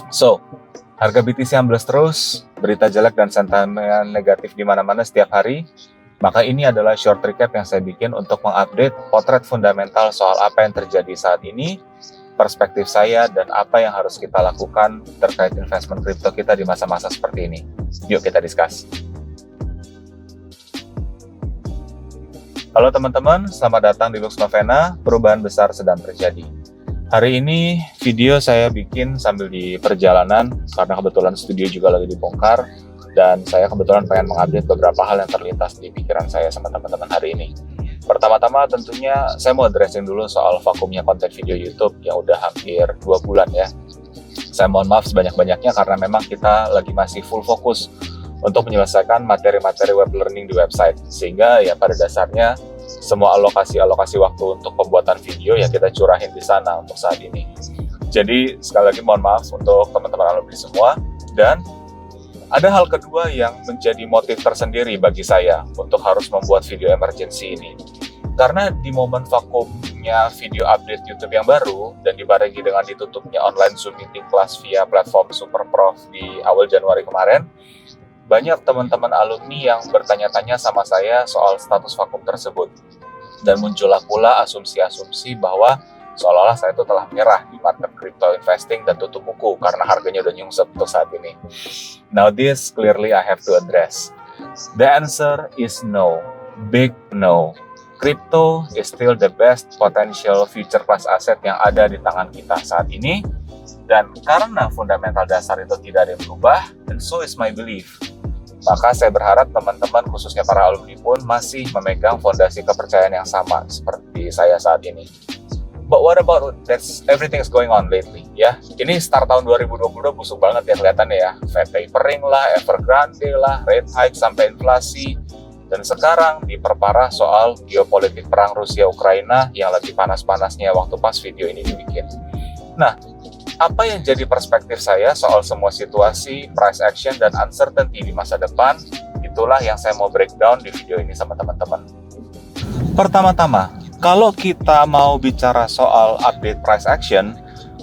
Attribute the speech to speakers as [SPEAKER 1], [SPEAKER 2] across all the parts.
[SPEAKER 1] So, harga BTC ambles terus, berita jelek dan sentimen negatif di mana-mana setiap hari. Maka ini adalah short recap yang saya bikin untuk mengupdate potret fundamental soal apa yang terjadi saat ini, perspektif saya, dan apa yang harus kita lakukan terkait investment crypto kita di masa-masa seperti ini. Yuk kita discuss. Halo teman-teman, selamat datang di Lux Novena, perubahan besar sedang terjadi. Hari ini video saya bikin sambil di perjalanan karena kebetulan studio juga lagi dibongkar dan saya kebetulan pengen mengupdate beberapa hal yang terlintas di pikiran saya sama teman-teman hari ini. Pertama-tama tentunya saya mau addressing dulu soal vakumnya konten video YouTube yang udah hampir 2 bulan ya. Saya mohon maaf sebanyak-banyaknya karena memang kita lagi masih full fokus untuk menyelesaikan materi-materi web learning di website, sehingga ya pada dasarnya semua alokasi waktu untuk pembuatan video ya kita curahin di sana untuk saat ini. Jadi sekali lagi mohon maaf untuk teman-teman alumni semua. Dan ada hal kedua yang menjadi motif tersendiri bagi saya untuk harus membuat video emergency ini. Karena di momen vakumnya video update YouTube yang baru dan dibarengi dengan ditutupnya online Zoom meeting kelas via platform Superprof di awal Januari kemarin, banyak teman-teman alumni yang bertanya-tanya sama saya soal status vakum tersebut. Dan muncullah pula asumsi-asumsi bahwa seolah-olah saya itu telah menyerah di market crypto investing dan tutup buku karena harganya udah nyungsep untuk saat ini. Now this clearly I have to address. The answer is no. Big no. Crypto is still the best potential future class asset yang ada di tangan kita saat ini. Dan karena fundamental dasar itu tidak ada yang berubah, and so is my belief. Maka saya berharap teman-teman khususnya para alumni pun masih memegang fondasi kepercayaan yang sama seperti saya saat ini. But what about everything is going on lately ya? Ini start tahun 2022 busuk banget ya kelihatannya ya. Fed tapering lah, Evergrande lah, rate hike sampai inflasi. Dan sekarang diperparah soal geopolitik perang Rusia-Ukraina yang lagi panas-panasnya waktu pas video ini dibikin. Nah, apa yang jadi perspektif saya soal semua situasi, price action, dan uncertainty di masa depan, itulah yang saya mau breakdown di video ini sama teman-teman. Pertama-tama, kalau kita mau bicara soal update price action,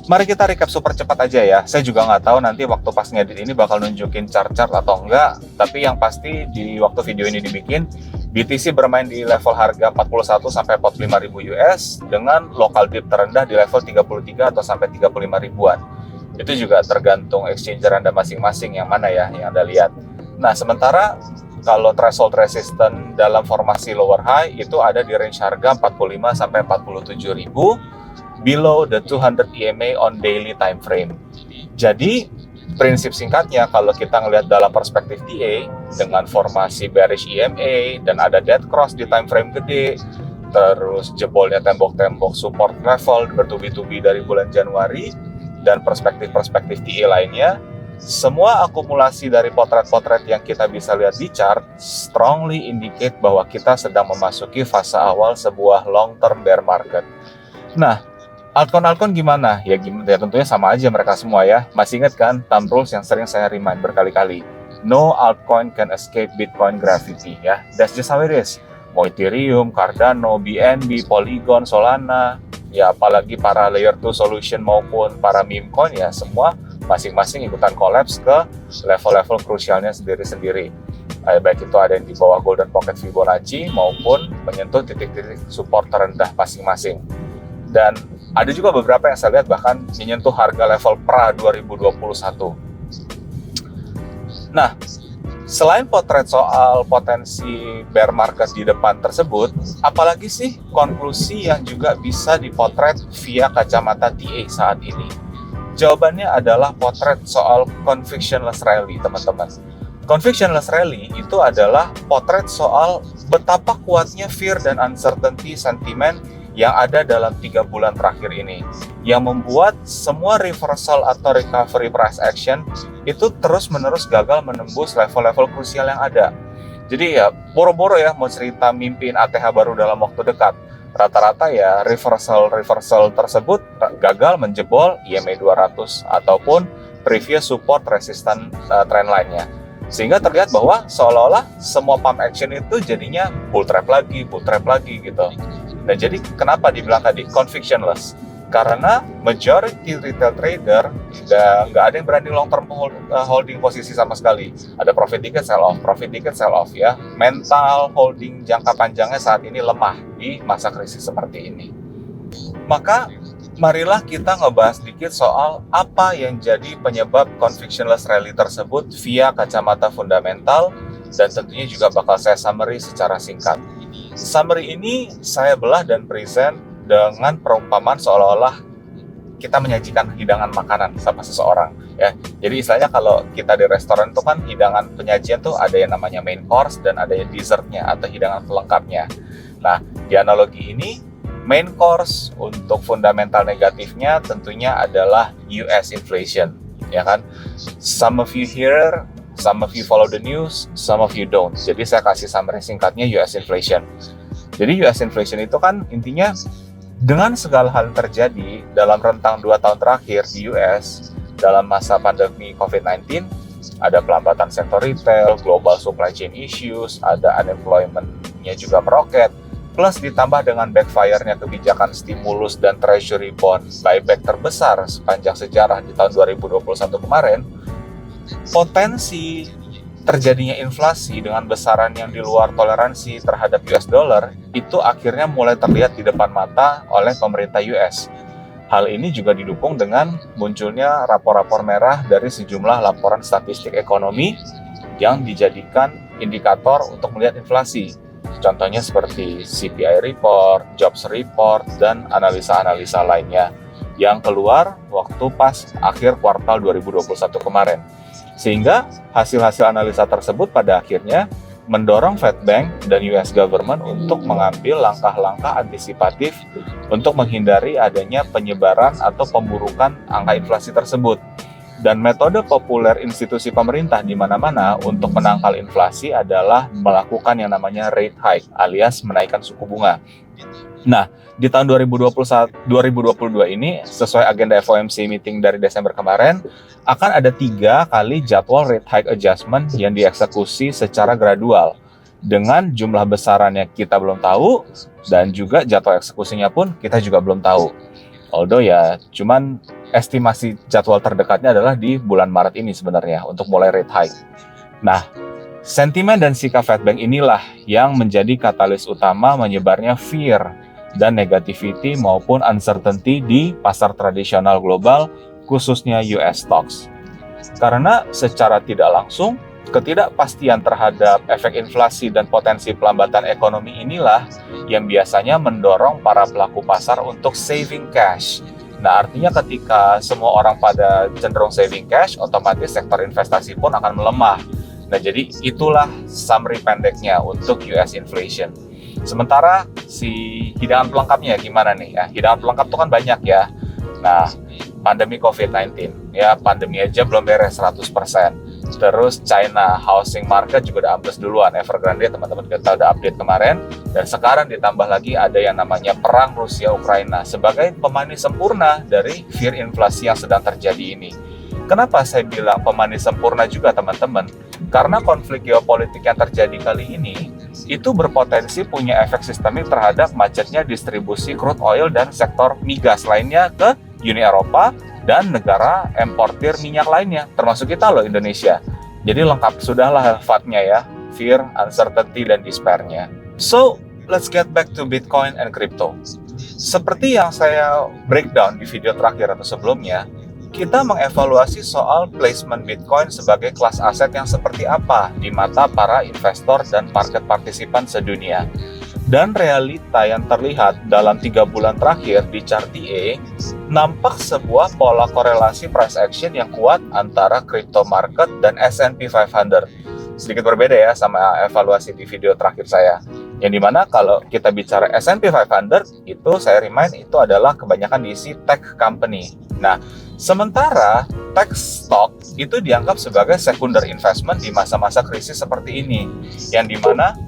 [SPEAKER 1] mari kita recap super cepat aja ya. Saya juga nggak tahu nanti waktu pas ngedit ini bakal nunjukin chart-chart atau enggak, tapi yang pasti di waktu video ini dibikin, BTC bermain di level harga 41 sampai 45 ribu US dengan local dip terendah di level 33 atau sampai 35 ribuan. Itu juga tergantung exchanger Anda masing-masing yang mana ya yang Anda lihat. Nah, sementara kalau threshold resistance dalam formasi lower high itu ada di range harga 45 sampai 47 ribu below the 200 EMA on daily time frame. Jadi prinsip singkatnya, kalau kita ngelihat dalam perspektif DA dengan formasi bearish EMA dan ada dead cross di time frame gede, terus jebolnya tembok-tembok support level bertubi-tubi dari bulan Januari, dan perspektif-perspektif DA lainnya, semua akumulasi dari potret-potret yang kita bisa lihat di chart strongly indicate bahwa kita sedang memasuki fase awal sebuah long-term bear market. Nah, altcoin gimana? Ya tentunya sama aja mereka semua ya. Masih ingat kan thumb rules yang sering saya remind berkali-kali? No altcoin can escape Bitcoin gravity ya. That's just how it is. Mau Ethereum, Cardano, BNB, Polygon, Solana, ya apalagi para layer 2 solution maupun para meme coin ya semua masing-masing ikutan collapse ke level-level krusialnya sendiri-sendiri. Baik itu ada yang di bawah Golden Pocket Fibonacci maupun menyentuh titik-titik support terendah masing-masing. Dan ada juga beberapa yang saya lihat bahkan menyentuh harga level pra 2021. Nah, selain potret soal potensi bear market di depan tersebut, apalagi sih konklusi yang juga bisa dipotret via kacamata TA saat ini? Jawabannya adalah potret soal convictionless rally, teman-teman. Convictionless rally itu adalah potret soal betapa kuatnya fear dan uncertainty sentimen yang ada dalam 3 bulan terakhir ini, yang membuat semua reversal atau recovery price action itu terus-menerus gagal menembus level-level krusial yang ada. Jadi ya boro-boro ya mau cerita mimpiin ATH baru dalam waktu dekat, rata-rata ya reversal tersebut gagal menjebol EMA 200 ataupun previous support resistant trend line-nya. Sehingga terlihat bahwa seolah-olah semua pump action itu jadinya bull trap lagi gitu. Nah, jadi kenapa dibilang tadi convictionless? Karena majority retail trader nggak ada yang berani long term holding posisi sama sekali. Ada profit ticket sell off ya. Mental holding jangka panjangnya saat ini lemah di masa krisis seperti ini. Maka marilah kita ngebahas sedikit soal apa yang jadi penyebab convictionless rally tersebut via kacamata fundamental, dan tentunya juga bakal saya summary secara singkat. Summary ini saya belah dan present dengan perumpamaan seolah-olah kita menyajikan hidangan makanan sama seseorang ya. Jadi istilahnya kalau kita di restoran itu kan hidangan penyajian tuh ada yang namanya main course dan ada yang dessertnya atau hidangan pelengkapnya. Nah, di analogi ini main course untuk fundamental negatifnya tentunya adalah US inflation, ya kan? Some of you hear, some of you follow the news, some of you don't. Jadi saya kasih summary singkatnya US inflation. Jadi US inflation itu kan intinya dengan segala hal yang terjadi dalam rentang 2 tahun terakhir di US dalam masa pandemi COVID-19, ada pelambatan sektor retail, global supply chain issues, ada unemployment-nya juga meroket, plus ditambah dengan backfire-nya kebijakan stimulus dan treasury bond buyback terbesar sepanjang sejarah di tahun 2021 kemarin, potensi terjadinya inflasi dengan besaran yang di luar toleransi terhadap US dollar itu akhirnya mulai terlihat di depan mata oleh pemerintah US. Hal ini juga didukung dengan munculnya rapor-rapor merah dari sejumlah laporan statistik ekonomi yang dijadikan indikator untuk melihat inflasi. Contohnya seperti CPI report, jobs report, dan analisa-analisa lainnya yang keluar waktu pas akhir kuartal 2021 kemarin. Sehingga hasil-hasil analisa tersebut pada akhirnya mendorong Fed Bank dan US Government untuk mengambil langkah-langkah antisipatif untuk menghindari adanya penyebaran atau pemburukan angka inflasi tersebut. Dan metode populer institusi pemerintah di mana-mana untuk menangkal inflasi adalah melakukan yang namanya rate hike alias menaikkan suku bunga. Nah, di tahun 2022 ini, sesuai agenda FOMC meeting dari Desember kemarin, akan ada 3 kali jadwal rate hike adjustment yang dieksekusi secara gradual. Dengan jumlah besarannya kita belum tahu, dan juga jadwal eksekusinya pun kita juga belum tahu. Although ya, cuman estimasi jadwal terdekatnya adalah di bulan Maret ini sebenarnya untuk mulai rate hike. Nah, sentimen dan sikap Fed Bank inilah yang menjadi katalis utama menyebarnya fear dan negativity maupun uncertainty di pasar tradisional global, khususnya US stocks. Karena secara tidak langsung, ketidakpastian terhadap efek inflasi dan potensi pelambatan ekonomi inilah yang biasanya mendorong para pelaku pasar untuk saving cash. Nah, artinya ketika semua orang pada cenderung saving cash, otomatis sektor investasi pun akan melemah. Nah, jadi itulah summary pendeknya untuk US inflation. Sementara si hidangan pelengkapnya gimana nih ya? Hidangan pelengkap itu kan banyak ya. Nah, pandemi COVID-19, ya pandemi aja belum beres 100%. Terus China housing market juga udah ambles duluan. Evergrande teman-teman kita udah update kemarin. Dan sekarang ditambah lagi ada yang namanya perang Rusia-Ukraina sebagai pemanis sempurna dari fear inflasi yang sedang terjadi ini. Kenapa saya bilang pemanis sempurna juga teman-teman? Karena konflik geopolitik yang terjadi kali ini itu berpotensi punya efek sistemik terhadap macetnya distribusi crude oil dan sektor migas lainnya ke Uni Eropa dan negara importir minyak lainnya, termasuk kita loh Indonesia. Jadi lengkap sudahlah fatnya ya, fear, uncertainty, dan despair-nya. So, let's get back to Bitcoin and crypto. Seperti yang saya breakdown di video terakhir atau sebelumnya, kita mengevaluasi soal placement Bitcoin sebagai kelas aset yang seperti apa di mata para investor dan market partisipan sedunia. Dan realita yang terlihat dalam 3 bulan terakhir di chart TA nampak sebuah pola korelasi price action yang kuat antara crypto market dan S&P 500. Sedikit berbeda ya sama evaluasi di video terakhir saya. Yang dimana kalau kita bicara S&P 500, itu saya remind itu adalah kebanyakan diisi tech company. Nah, sementara tech stock itu dianggap sebagai secondary investment di masa-masa krisis seperti ini. Yang dimana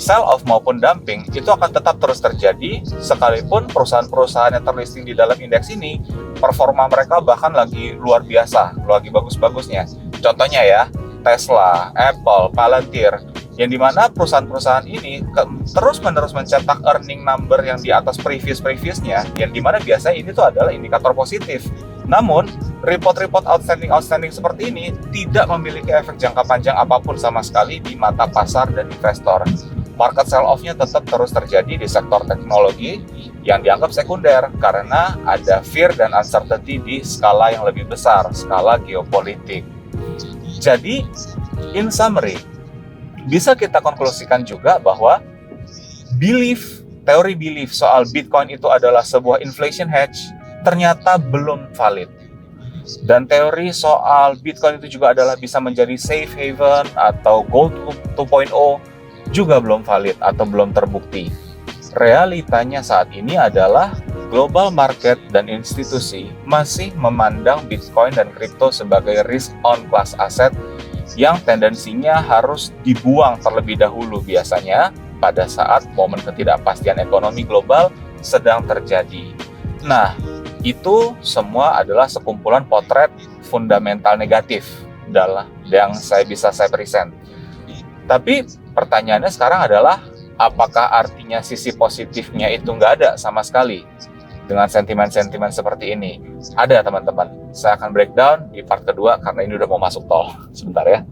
[SPEAKER 1] sell off maupun dumping itu akan tetap terus terjadi sekalipun perusahaan-perusahaan yang terlisting di dalam indeks ini performa mereka bahkan lagi luar biasa, lagi bagus-bagusnya. Contohnya ya, Tesla, Apple, Palantir yang dimana perusahaan-perusahaan ini terus-menerus mencetak earning number yang di atas previous-previousnya, yang dimana biasanya ini tuh adalah indikator positif. Namun, report-report outstanding seperti ini tidak memiliki efek jangka panjang apapun sama sekali di mata pasar dan investor. Market sell-off-nya tetap terus terjadi di sektor teknologi yang dianggap sekunder karena ada fear dan uncertainty di skala yang lebih besar, skala geopolitik. Jadi, in summary, bisa kita konklusikan juga bahwa teori belief soal Bitcoin itu adalah sebuah inflation hedge ternyata belum valid. Dan teori soal Bitcoin itu juga adalah bisa menjadi safe haven atau gold 2.0 juga belum valid atau belum terbukti. Realitanya saat ini adalah global market dan institusi masih memandang Bitcoin dan kripto sebagai risk on class asset yang tendensinya harus dibuang terlebih dahulu biasanya pada saat momen ketidakpastian ekonomi global sedang terjadi. Nah, itu semua adalah sekumpulan potret fundamental negatif dalam yang bisa saya present. Tapi pertanyaannya sekarang adalah, apakah artinya sisi positifnya itu nggak ada sama sekali dengan sentimen-sentimen seperti ini? Ada teman-teman, saya akan breakdown di part kedua karena ini udah mau masuk tol. Sebentar ya.